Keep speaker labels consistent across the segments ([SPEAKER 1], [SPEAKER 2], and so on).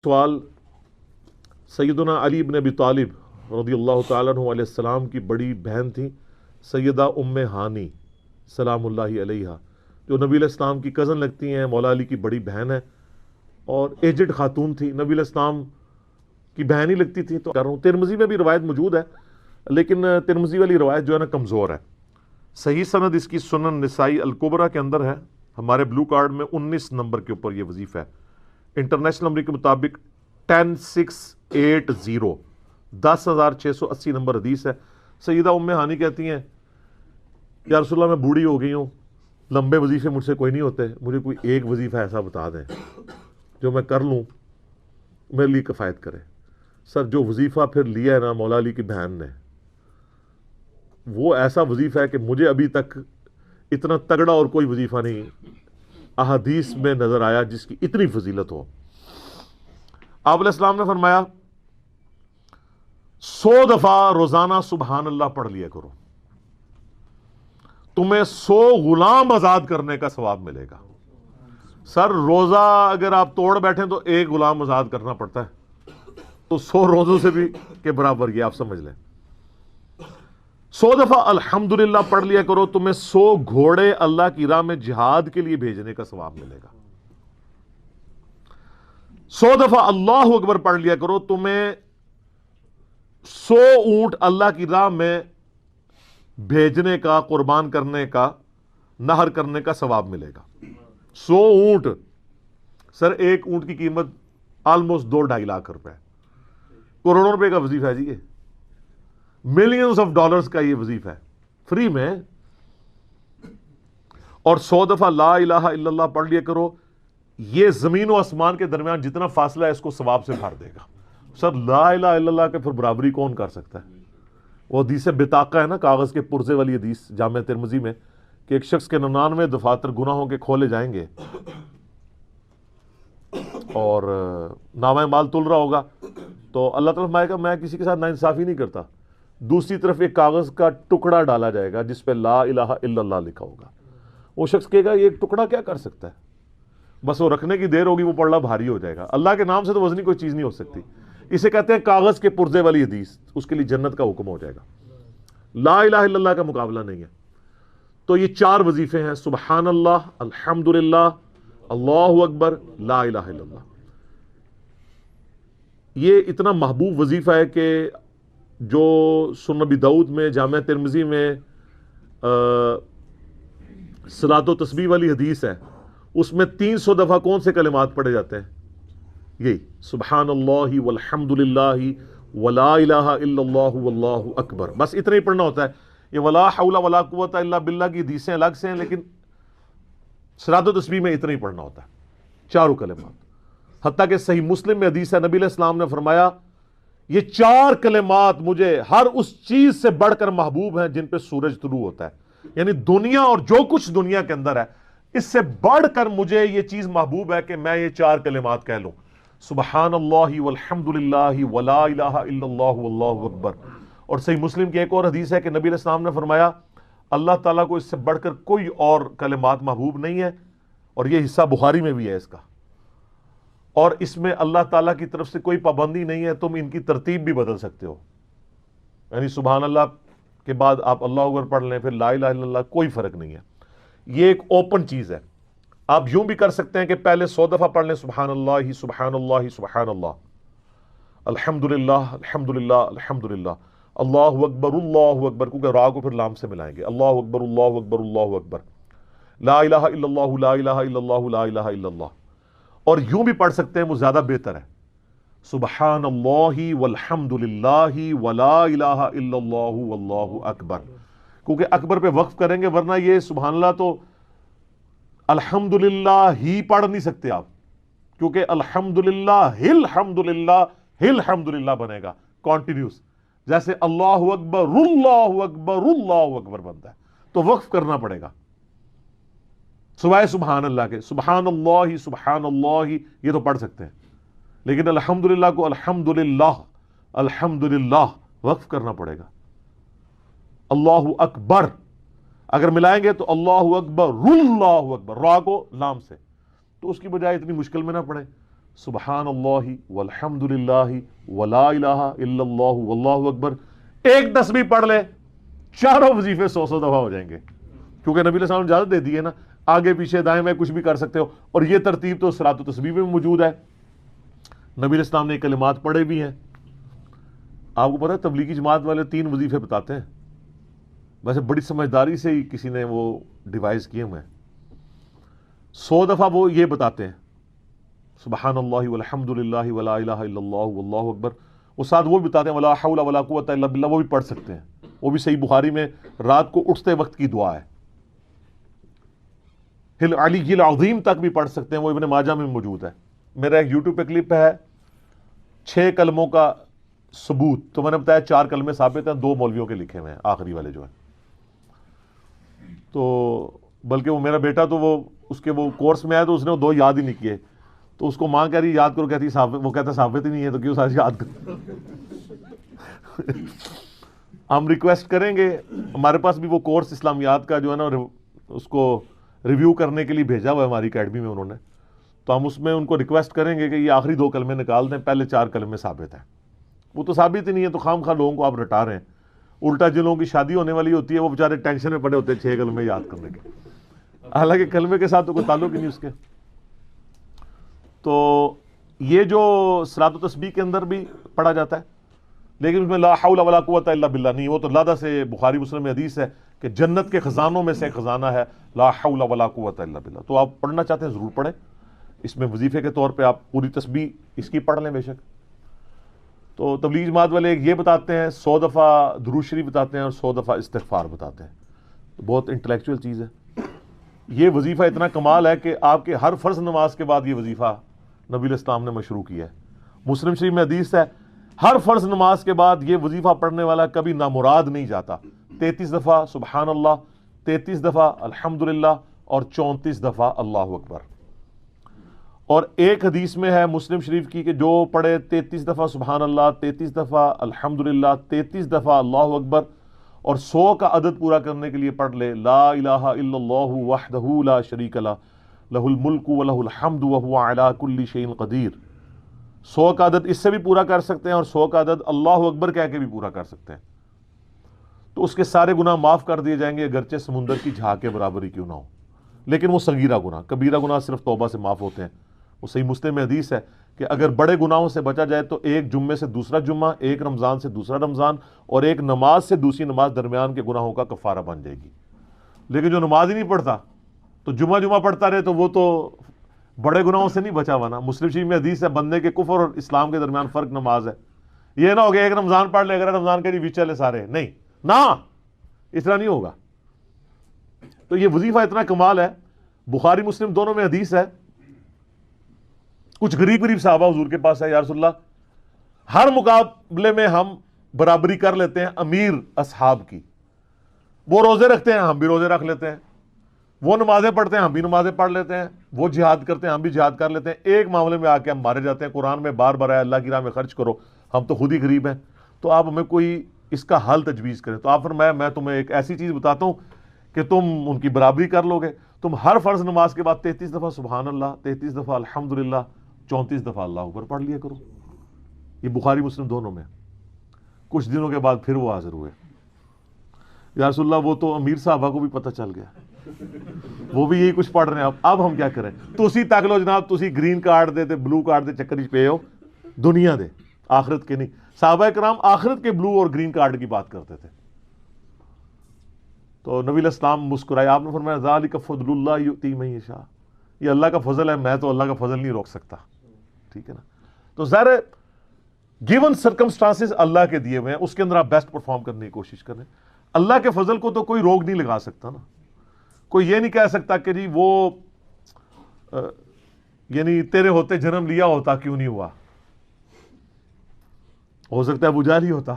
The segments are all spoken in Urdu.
[SPEAKER 1] سوال سیدنا علی بن ابی طالب رضی اللہ تعالیٰ عنہ علیہ السلام کی بڑی بہن تھی سیدہ ام ہانی سلام اللہ علیہا، جو نبی علیہ السلام کی کزن لگتی ہیں، مولا علی کی بڑی بہن ہے اور ایجڈ خاتون تھی، نبی علیہ السلام کی بہن ہی لگتی تھی۔ تو کہہ رہا ہوں ترمذی میں بھی روایت موجود ہے، لیکن ترمذی والی روایت جو ہے نا کمزور ہے۔ صحیح سند اس کی سنن نسائی الکبریٰ کے اندر ہے، ہمارے بلو کارڈ میں 19 نمبر کے اوپر یہ وظیفہ ہے۔ انٹرنیشنل نمبر کے مطابق 10680 10,680 نمبر حدیث ہے۔ سیدہ ام ہانی کہتی ہیں یا رسول اللہ میں بوڑھی ہو گئی ہوں، لمبے وظیفے مجھ سے کوئی نہیں ہوتے، مجھے کوئی ایک وظیفہ ایسا بتا دیں جو میں کر لوں میرے لیے کفایت کرے۔ سر جو وظیفہ پھر لیا ہے نا مولا علی کی بہن نے، وہ ایسا وظیفہ ہے کہ مجھے ابھی تک اتنا تگڑا اور کوئی وظیفہ نہیں احادیث میں نظر آیا جس کی اتنی فضیلت ہو۔ آپ علیہ السلام نے فرمایا 100 دفعہ روزانہ سبحان اللہ پڑھ لیا کرو، تمہیں 100 غلام آزاد کرنے کا ثواب ملے گا۔ سر روزہ اگر آپ توڑ بیٹھیں تو ایک غلام آزاد کرنا پڑتا ہے، تو 100 روزوں سے بھی کے برابر یہ آپ سمجھ لیں۔ 100 دفعہ الحمدللہ پڑھ لیا کرو، تمہیں 100 گھوڑے اللہ کی راہ میں جہاد کے لیے بھیجنے کا ثواب ملے گا۔ 100 دفعہ اللہ اکبر پڑھ لیا کرو، تمہیں 100 اونٹ اللہ کی راہ میں بھیجنے کا، قربان کرنے کا، نہر کرنے کا ثواب ملے گا۔ 100 اونٹ، سر ایک اونٹ کی قیمت آلموسٹ 2-2.5 لاکھ روپے، کروڑوں روپے کا وظیفہ ہے جی، یہ ملینز آف ڈالرز کا یہ وظیفہ ہے فری میں۔ اور 100 دفعہ لا الہ الا اللہ پڑھ لیا کرو، یہ زمین و آسمان کے درمیان جتنا فاصلہ ہے اس کو ثواب سے بھر دے گا۔ سر لا الہ الا اللہ کے پھر برابری کون کر سکتا ہے؟ وہ حدیث بطاقہ ہے نا، کاغذ کے پرزے والی حدیث جامع ترمذی میں، کہ ایک شخص کے 99 دفاتر گناہوں کے کھولے جائیں گے اور نامہ مال تل رہا ہوگا تو اللہ تعالیٰ فرمائے گا میں کسی کے ساتھ ناانصافی نہیں کرتا۔ دوسری طرف ایک کاغذ کا ٹکڑا ڈالا جائے گا جس پہ لا الہ الا اللہ لکھا ہوگا۔ وہ شخص کہے گا یہ ایک ٹکڑا کیا کر سکتا ہے، بس وہ رکھنے کی دیر ہوگی، وہ پڑھنا بھاری ہو جائے گا۔ اللہ کے نام سے تو وزنی کوئی چیز نہیں ہو سکتی، اسے کہتے ہیں کاغذ کے پرزے والی حدیث، اس کے لیے جنت کا حکم ہو جائے گا۔ لا الہ الا اللہ کا مقابلہ نہیں ہے۔ تو یہ 4 وظیفے ہیں، سبحان اللہ، الحمدللہ، اللہ اکبر، لا الہ الا اللہ۔ یہ اتنا محبوب وظیفہ ہے کہ جو سنن ابی داؤد میں، جامع ترمذی میں صلاۃ و تسبیح والی حدیث ہے، اس میں 300 دفعہ کون سے کلمات پڑھے جاتے ہیں؟ یہی سبحان اللہ والحمد للہ ولا الہ الا اللہ واللہ اکبر، بس اتنا ہی پڑھنا ہوتا ہے۔ یہ ولا حول ولا قوت الا باللہ کی حدیثیں الگ سے ہیں، لیکن صلاۃ و تسبیح میں اتنا ہی پڑھنا ہوتا ہے، 4 کلمات۔ حتیٰ کہ صحیح مسلم میں حدیث ہے، نبی علیہ السلام نے فرمایا یہ 4 کلمات مجھے ہر اس چیز سے بڑھ کر محبوب ہیں جن پہ سورج طلوع ہوتا ہے، یعنی دنیا اور جو کچھ دنیا کے اندر ہے اس سے بڑھ کر مجھے یہ چیز محبوب ہے کہ میں یہ 4 کلمات کہہ لوں، سبحان اللہ والحمد للہ ولا الہ الا اللہ واللہ اکبر۔ اور صحیح مسلم کی ایک اور حدیث ہے کہ نبی علیہ السلام نے فرمایا اللہ تعالیٰ کو اس سے بڑھ کر کوئی اور کلمات محبوب نہیں ہے، اور یہ حصہ بخاری میں بھی ہے اس کا، اور اس میں اللہ تعالیٰ کی طرف سے کوئی پابندی نہیں ہے، تم ان کی ترتیب بھی بدل سکتے ہو، یعنی سبحان اللہ کے بعد آپ اللہ اکبر پڑھ لیں، پھر لا الہ الا اللہ، کوئی فرق نہیں ہے۔ یہ ایک اوپن چیز ہے، آپ یوں بھی کر سکتے ہیں کہ پہلے 100 دفعہ پڑھ لیں سبحان اللہ سبحان اللہ سبحان اللہ، الحمدللہ الحمدللہ الحمدللہ، اللہ اکبر، کیونکہ را کو پھر لام سے ملائیں گے، اللہ اکبر اللہ اکبر اللہ اکبر، لا الہ الا اللہ لا الہ الا اللہ لا الہ الا اللہ۔ اور یوں بھی پڑھ سکتے ہیں، وہ زیادہ بہتر ہے، سبحان اللہ والحمد للہ ولا الہ الا اللہ واللہ اکبر، کیونکہ اکبر پہ وقف کریں گے، ورنہ یہ سبحان اللہ تو الحمدللہ ہی پڑھ نہیں سکتے آپ، کیونکہ الحمدللہ الحمدللہ الحمدللہ بنے گا کانٹینیوس، جیسے اللہ اکبر اللہ اکبر اللہ اکبر بنتا ہے، تو وقف کرنا پڑے گا سوائے سبحان اللہ کے۔ سبحان اللہ یہ تو پڑھ سکتے ہیں، لیکن الحمدللہ کو الحمدللہ الحمدللہ وقف کرنا پڑے گا۔ اللہ اکبر اگر ملائیں گے تو اللہ اکبر را کو لام سے، تو اس کی بجائے اتنی مشکل میں نہ پڑے، سبحان اللہ والحمد للہ ولا الہ الا اللہ واللہ اکبر، ایک تسبیح پڑھ لے، چاروں وظیفے 100 دفعہ ہو جائیں گے، کیونکہ نبی علیہ السلام نے اجازت دے دی ہے نا، آگے پیچھے دائیں بائیں کچھ بھی کر سکتے ہو، اور یہ ترتیب تو صلاۃ و تسبیح میں موجود ہے، نبی علیہ السلام نے یہ کلمات پڑھے بھی ہیں۔ آپ کو پتہ ہے تبلیغی جماعت والے 3 وظیفے بتاتے ہیں، ویسے بڑی سمجھداری سے ہی کسی نے وہ ڈیوائز کیے ہوئے ہیں۔ 100 دفعہ وہ یہ بتاتے ہیں سبحان اللہ والحمد للہ ولا الہ الا اللہ واللہ اکبر، وہ ساتھ وہ بھی بتاتے ہیں ولا حول ولا قوت الا باللہ، وہ بھی پڑھ سکتے ہیں، وہ بھی صحیح بخاری میں رات کو اٹھتے وقت کی دعا ہے۔ العلی العظیم تک بھی پڑھ سکتے ہیں، وہ ابن ماجہ میں موجود ہے۔ میرا ایک یوٹیوب پہ کلپ ہے 6 کلموں کا ثبوت، تو میں نے بتایا 4 کلمے ثابت ہیں، 2 مولویوں کے لکھے ہوئے ہیں، آخری والے جو ہیں۔ تو بلکہ وہ میرا بیٹا تو وہ اس کے وہ کورس میں آیا تو اس نے وہ 2 یاد ہی نہیں کیے، تو اس کو ماں کہہ رہی یاد کرو، کہتی وہ کہتا ثابت ہی نہیں ہے تو کیوں ساری یاد کرو۔ ہم ریکویسٹ کریں گے، ہمارے پاس بھی وہ کورس اسلامیات کا جو ہے نا اس کو ریویو کرنے کے لیے بھیجا ہوا ہے ہماری اکیڈمی میں انہوں نے، تو ہم اس میں ان کو ریکویسٹ کریں گے کہ یہ آخری 2 کلمے نکال دیں، پہلے 4 کلمے ثابت ہیں۔ وہ تو ثابت ہی نہیں ہے تو خام خواہ لوگوں کو آپ رٹا رہے ہیں، الٹا جن لوگوں کی شادی ہونے والی ہوتی ہے وہ بیچارے ٹینشن میں پڑے ہوتے ہیں 6 کلمے یاد کرنے کے، حالانکہ کلمے کے ساتھ تو کوئی تعلق ہی نہیں اس کے۔ تو یہ جو صلاۃ و تسبیح کے اندر بھی پڑھا جاتا ہے، لیکن اس میں لا حول ولا قوت الا باللہ نہیں، وہ تو لادہ سے بخاری مسلم میں حدیث ہے کہ جنت کے خزانوں میں سے ایک خزانہ ہے لا حول ولا قوت الا باللہ۔ تو آپ پڑھنا چاہتے ہیں ضرور پڑھیں، اس میں وظیفے کے طور پہ آپ پوری تسبیح اس کی پڑھ لیں بے شک۔ تو تبلیغ جماعت والے یہ بتاتے ہیں 100 دفعہ درود شریف بتاتے ہیں اور 100 دفعہ استغفار بتاتے ہیں، بہت انٹلیکچوئل چیز ہے۔ یہ وظیفہ اتنا کمال ہے کہ آپ کے ہر فرض نماز کے بعد یہ وظیفہ نبی علیہ السلام نے مشروع کیا ہے۔ مسلم شریف میں حدیث ہے ہر فرض نماز کے بعد یہ وظیفہ پڑھنے والا کبھی نامراد نہیں جاتا۔ 33 دفعہ سبحان اللہ، 33 دفعہ الحمدللہ اور 34 دفعہ اللہ اکبر۔ اور ایک حدیث میں ہے مسلم شریف کی کہ جو پڑھے 33 دفعہ سبحان اللہ، 33 دفعہ الحمدللہ، 33 دفعہ اللہ اکبر اور 100 کا عدد پورا کرنے کے لیے پڑھ لے لا الہ الا اللہ وحدہ لا شریک لہ لہ الملک ولہ الحمد وہو علی کل شیء قدیر، 100 کا عدد اس سے بھی پورا کر سکتے ہیں اور 100 کا عدد اللہ اکبر کہہ کے بھی پورا کر سکتے ہیں، تو اس کے سارے گناہ معاف کر دیے جائیں گے اگرچہ سمندر کی جھاگ کے برابر ہی کیوں نہ ہو، لیکن وہ صغیرہ گناہ، کبیرہ گناہ صرف توبہ سے معاف ہوتے ہیں۔ وہ صحیح مسلم میں حدیث ہے کہ اگر بڑے گناہوں سے بچا جائے تو ایک جمعے سے دوسرا جمعہ، ایک رمضان سے دوسرا رمضان اور ایک نماز سے دوسری نماز درمیان کے گناہوں کا کفارہ بن جائے گی۔ لیکن جو نماز ہی نہیں پڑھتا تو جمعہ پڑھتا رہے تو وہ تو بڑے گناہوں سے نہیں بچا ہوا نا۔ مسلم شریف میں حدیث ہے بندے کے کفر اور اسلام کے درمیان فرق نماز ہے، یہ نہ ہو کہ ایک رمضان پڑھ لے اگر رمضان کے بھی چلے سارے، نہیں نہ، اس طرح نہیں ہوگا۔ تو یہ وظیفہ اتنا کمال ہے، بخاری مسلم دونوں میں حدیث ہے، کچھ غریب صحابہ حضور کے پاس ہے، یا رسول اللہ ہر مقابلے میں ہم برابری کر لیتے ہیں امیر اصحاب کی، وہ روزے رکھتے ہیں ہم بھی روزے رکھ لیتے ہیں، وہ نمازیں پڑھتے ہیں ہم بھی نمازیں پڑھ لیتے ہیں، وہ جہاد کرتے ہیں ہم بھی جہاد کر لیتے ہیں، ایک معاملے میں آ کے ہم مارے جاتے ہیں، قرآن میں بار بار آیا اللہ کی راہ میں خرچ کرو، ہم تو خود ہی غریب ہیں، تو آپ ہمیں کوئی اس کا حل تجویز کریں۔ تو آپ فرمایا میں تمہیں ایک ایسی چیز بتاتا ہوں کہ تم ان کی برابری کر لو گے، تم ہر فرض نماز کے بعد 33 دفعہ سبحان اللہ، 33 دفعہ الحمدللہ، 34 دفعہ اللہ اکبر پڑھ لیا کرو۔ یہ بخاری مسلم دونوں میں۔ کچھ دنوں کے بعد پھر وہ حاضر ہوئے، یا رسول اللہ وہ تو امیر صحابہ کو بھی پتہ چل گیا، وہ بھی یہی کچھ پڑھ رہے ہیں، اب ہم کیا کریں؟ تسی تک لو جناب، تسی گرین کارڈ دے تے بلو کارڈ دے چکر پہ ہو، دنیا دے آخرت کے نہیں۔ صحابہ کرام آخرت کے بلو اور گرین کارڈ کی بات کرتے تھے۔ تو نبی علیہ السلام مسکرائے، آپ نے فرمایا ذالک فضل اللہ یؤتی من یشاء، یہ اللہ کا فضل ہے، میں تو اللہ کا فضل نہیں روک سکتا، ٹھیک ہے نا۔ تو ظاہر ہے گیون سرکمسٹانسز اللہ کے دیے ہوئے ہیں، اس کے اندر آپ بیسٹ پرفارم کرنے کی کوشش کریں۔ اللہ کے فضل کو تو کوئی روک نہیں لگا سکتا نا، کوئی یہ نہیں کہہ سکتا کہ جی وہ یعنی تیرے ہوتے جنم لیا ہوتا کیوں نہیں ہوا، ہو سکتا ہے ابو جہل ہی ہوتا۔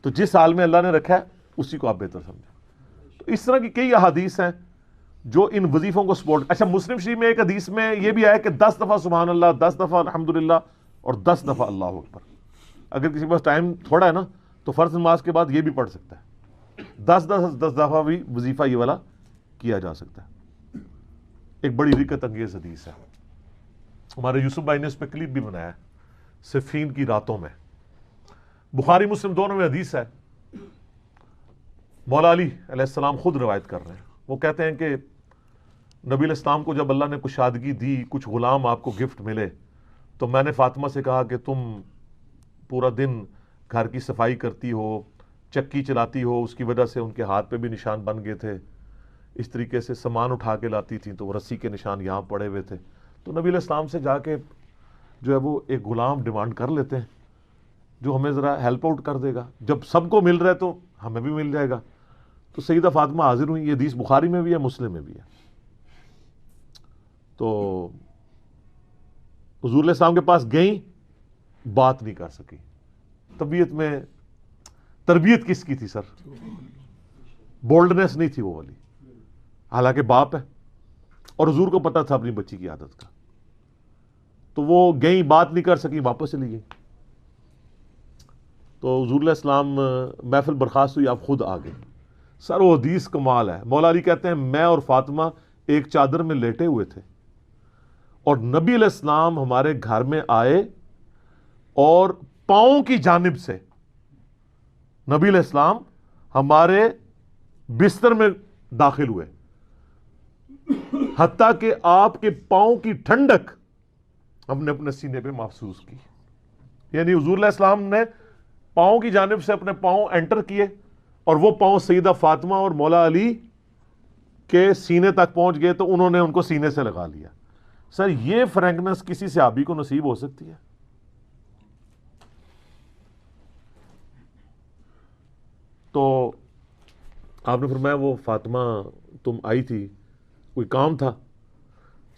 [SPEAKER 1] تو جس حال میں اللہ نے رکھا ہے اسی کو آپ بہتر سمجھیں۔ تو اس طرح کی کئی احادیث ہیں جو ان وظیفوں کو سپورٹ۔ اچھا مسلم شریف میں ایک حدیث میں یہ بھی آیا کہ 10 دفعہ سبحان اللہ، 10 دفعہ الحمدللہ اور 10 دفعہ اللہ اکبر۔ اگر کسی کے پاس ٹائم تھوڑا ہے نا تو فرض نماز کے بعد یہ بھی پڑھ سکتا ہے، 10 دفعہ بھی وظیفہ یہ والا کیا جا سکتا ہے۔ ایک بڑی رکت انگیز حدیث ہے۔ ہمارے یوسف بھائی نے اس پہ کلپ بھی بنایا ہے، صفین کی راتوں میں، بخاری مسلم دونوں میں حدیث ہے. مولا علی علیہ السلام خود روایت کر رہے ہیں، وہ کہتے ہیں کہ نبی علیہ السلام کو جب اللہ نے کشادگی دی، کچھ غلام آپ کو گفٹ ملے، تو میں نے فاطمہ سے کہا کہ تم پورا دن گھر کی صفائی کرتی ہو، چکی چلاتی ہو، اس کی وجہ سے ان کے ہاتھ پہ بھی نشان بن گئے تھے، اس طریقے سے سامان اٹھا کے لاتی تھیں تو وہ رسی کے نشان یہاں پڑے ہوئے تھے. تو نبی علیہ السلام سے جا کے جو ہے وہ ایک غلام ڈیمانڈ کر لیتے ہیں جو ہمیں ذرا ہیلپ آؤٹ کر دے گا، جب سب کو مل رہا ہے تو ہمیں بھی مل جائے گا. تو سیدہ فاطمہ حاضر ہوئی. یہ حدیث بخاری میں بھی ہے، مسلم میں بھی ہے. تو حضور علیہ السلام کے پاس گئیں، بات نہیں کر سکی. طبیعت میں تربیت کس کی تھی سر؟ بولڈنس نہیں تھی وہ والی، حالانکہ باپ ہے اور حضور کو پتا تھا اپنی بچی کی عادت کا. تو وہ گئیں، بات نہیں کر سکی، واپس چلی گئی. تو حضور علیہ السلام محفل برخاست ہوئی، آپ خود آ گئے. سر وہ حدیث کمال ہے. مولا علی کہتے ہیں میں اور فاطمہ ایک چادر میں لیٹے ہوئے تھے اور نبی علیہ السلام ہمارے گھر میں آئے اور پاؤں کی جانب سے نبی علیہ السلام ہمارے بستر میں داخل ہوئے، حتیٰ کہ آپ کے پاؤں کی ٹھنڈک ہم نے اپنے سینے پہ محسوس کی. یعنی حضور علیہ السلام نے پاؤں کی جانب سے اپنے پاؤں انٹر کیے اور وہ پاؤں سیدہ فاطمہ اور مولا علی کے سینے تک پہنچ گئے تو انہوں نے ان کو سینے سے لگا لیا. سر یہ فرینکنس کسی صحابی کو نصیب ہو سکتی ہے؟ تو آپ نے فرمایا وہ فاطمہ تم آئی تھی، کوئی کام تھا؟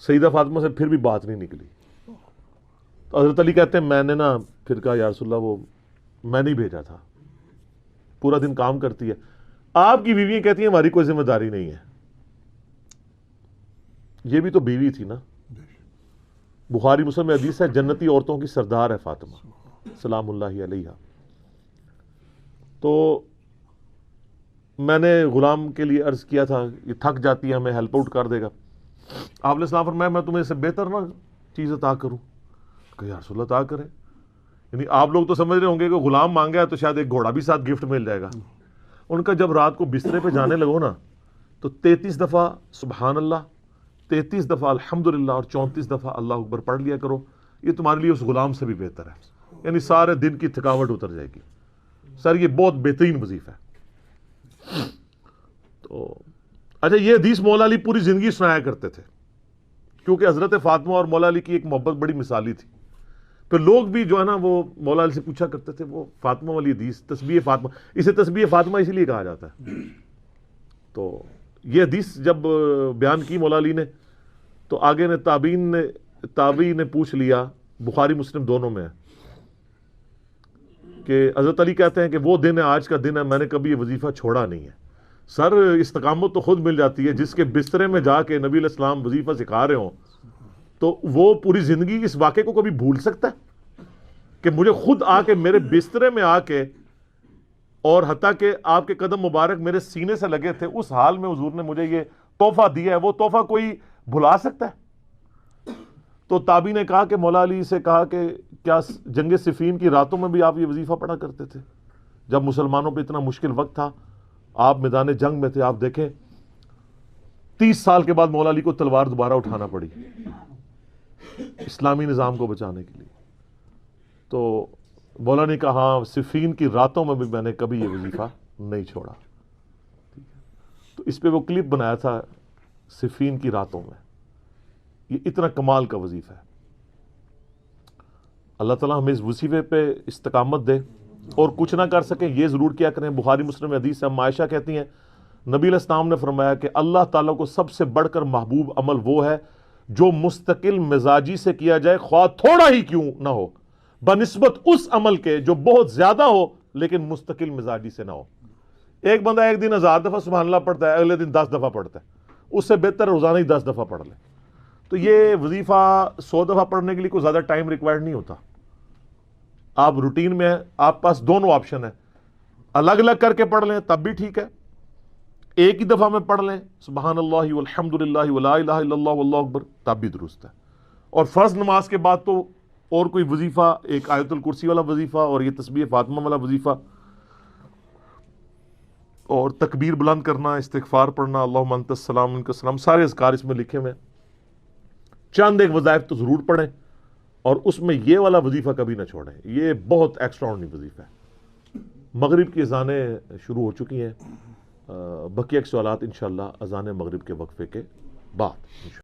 [SPEAKER 1] سیدہ فاطمہ سے پھر بھی بات نہیں نکلی. تو حضرت علی کہتے ہیں میں نے نا پھر کہا یا رسول اللہ وہ میں نہیں بھیجا تھا، پورا دن کام کرتی ہے. آپ کی بیویاں کہتی ہیں ہماری کوئی ذمہ داری نہیں ہے. یہ بھی تو بیوی تھی نا. بخاری مسلم میں حدیث ہے جنتی عورتوں کی سردار ہے فاطمہ سلام اللہ علیہ. تو میں نے غلام کے لیے عرض کیا تھا یہ تھک جاتی ہے ہمیں ہیلپ آؤٹ کر دے گا. آپ نے السلام فرمایا میں تمہیں اس سے بہتر نہ چیز عطا کروں؟ کہ یا رسول اللہ عطا کریں. یعنی آپ لوگ تو سمجھ رہے ہوں گے کہ غلام مانگا ہے تو شاید ایک گھوڑا بھی ساتھ گفٹ مل جائے گا. ان کا جب رات کو بسترے پہ جانے لگو نا تو 33 دفعہ سبحان اللہ، 33 دفعہ الحمدللہ اور 34 دفعہ اللہ اکبر پڑھ لیا کرو. یہ تمہارے لیے اس غلام سے بھی بہتر ہے. یعنی سارے دن کی تھکاوٹ اتر جائے گی. سر یہ بہت بہترین وظیفہ ہے. تو اچھا یہ حدیث مولا علی پوری زندگی سنایا کرتے تھے کیونکہ حضرت فاطمہ اور مولا علی کی ایک محبت بڑی مثالی تھی. پھر لوگ بھی جو ہے نا وہ مولا علی سے پوچھا کرتے تھے وہ فاطمہ والی حدیث تسبیح فاطمہ، اسے تسبیح فاطمہ اسی لیے کہا جاتا ہے. تو یہ حدیث جب بیان کی مولا علی نے تو آگے نے تابعین نے پوچھ لیا، بخاری مسلم دونوں میں ہے کہ حضرت علی کہتے ہیں کہ وہ دن ہے آج کا دن ہے، میں نے کبھی یہ وظیفہ چھوڑا نہیں ہے. سر استقامت تو خود مل جاتی ہے. جس کے بسترے میں جا کے نبی علیہ السلام وظیفہ سکھا رہے ہوں تو وہ پوری زندگی اس واقعے کو کبھی بھول سکتا ہے کہ مجھے خود آ کے میرے بسترے میں آ کے اور حتیٰ کہ آپ کے قدم مبارک میرے سینے سے لگے تھے، اس حال میں حضور نے مجھے یہ تحفہ دیا ہے، وہ تحفہ کوئی بھلا سکتا ہے؟ تو تابعی نے کہا کہ مولا علی سے کہا کہ کیا جنگ صفین کی راتوں میں بھی آپ یہ وظیفہ پڑھا کرتے تھے جب مسلمانوں پہ اتنا مشکل وقت تھا، آپ میدان جنگ میں تھے؟ آپ دیکھیں 30 سال کے بعد مولا علی کو تلوار دوبارہ اٹھانا پڑی اسلامی نظام کو بچانے کے لیے. تو مولا نے کہا ہاں صفین کی راتوں میں بھی میں نے کبھی یہ وظیفہ نہیں چھوڑا. تو اس پہ وہ کلپ بنایا تھا صفین کی راتوں میں. یہ اتنا کمال کا وظیفہ ہے. اللہ تعالیٰ ہمیں اس وظیفے پہ استقامت دے اور کچھ نہ کر سکیں یہ ضرور کیا کریں. بخاری مسلم میں حدیث ہے، عائشہ کہتی ہیں نبی علیہ السلام نے فرمایا کہ اللہ تعالیٰ کو سب سے بڑھ کر محبوب عمل وہ ہے جو مستقل مزاجی سے کیا جائے خواہ تھوڑا ہی کیوں نہ ہو، بنسبت اس عمل کے جو بہت زیادہ ہو لیکن مستقل مزاجی سے نہ ہو. ایک بندہ ایک دن 1000 دفعہ سبحان اللہ پڑھتا ہے، اگلے دن 10 دفعہ پڑھتا ہے، اس سے بہتر روزانہ ہی 10 دفعہ پڑھ لے. تو یہ وظیفہ 100 دفعہ پڑھنے کے لیے کوئی زیادہ ٹائم ریکوائرڈ نہیں ہوتا. آپ روٹین میں ہیں، آپ پاس دونوں آپشن ہیں، الگ الگ کر کے پڑھ لیں تب بھی ٹھیک ہے، ایک ہی دفعہ میں پڑھ لیں سبحان اللہ والحمد للہ ولا الہ الا اللہ واللہ اکبر تب بھی درست ہے. اور فرض نماز کے بعد تو اور کوئی وظیفہ، ایک آیت الکرسی والا وظیفہ اور یہ تسبیح فاطمہ والا وظیفہ اور تکبیر بلند کرنا، استغفار پڑھنا، اللہم انت السلام منک السلام، سارے اذکار اس میں لکھے ہوئے ہیں۔ چند ایک وظائف تو ضرور پڑھیں، اور اس میں یہ والا وظیفہ کبھی نہ چھوڑیں، یہ بہت ایکسٹراڈنری وظیفہ ہے۔ مغرب کی اذانیں شروع ہو چکی ہیں، بقیہ کے سوالات انشاءاللہ اذان مغرب کے وقفے کے بعد انشاءاللہ۔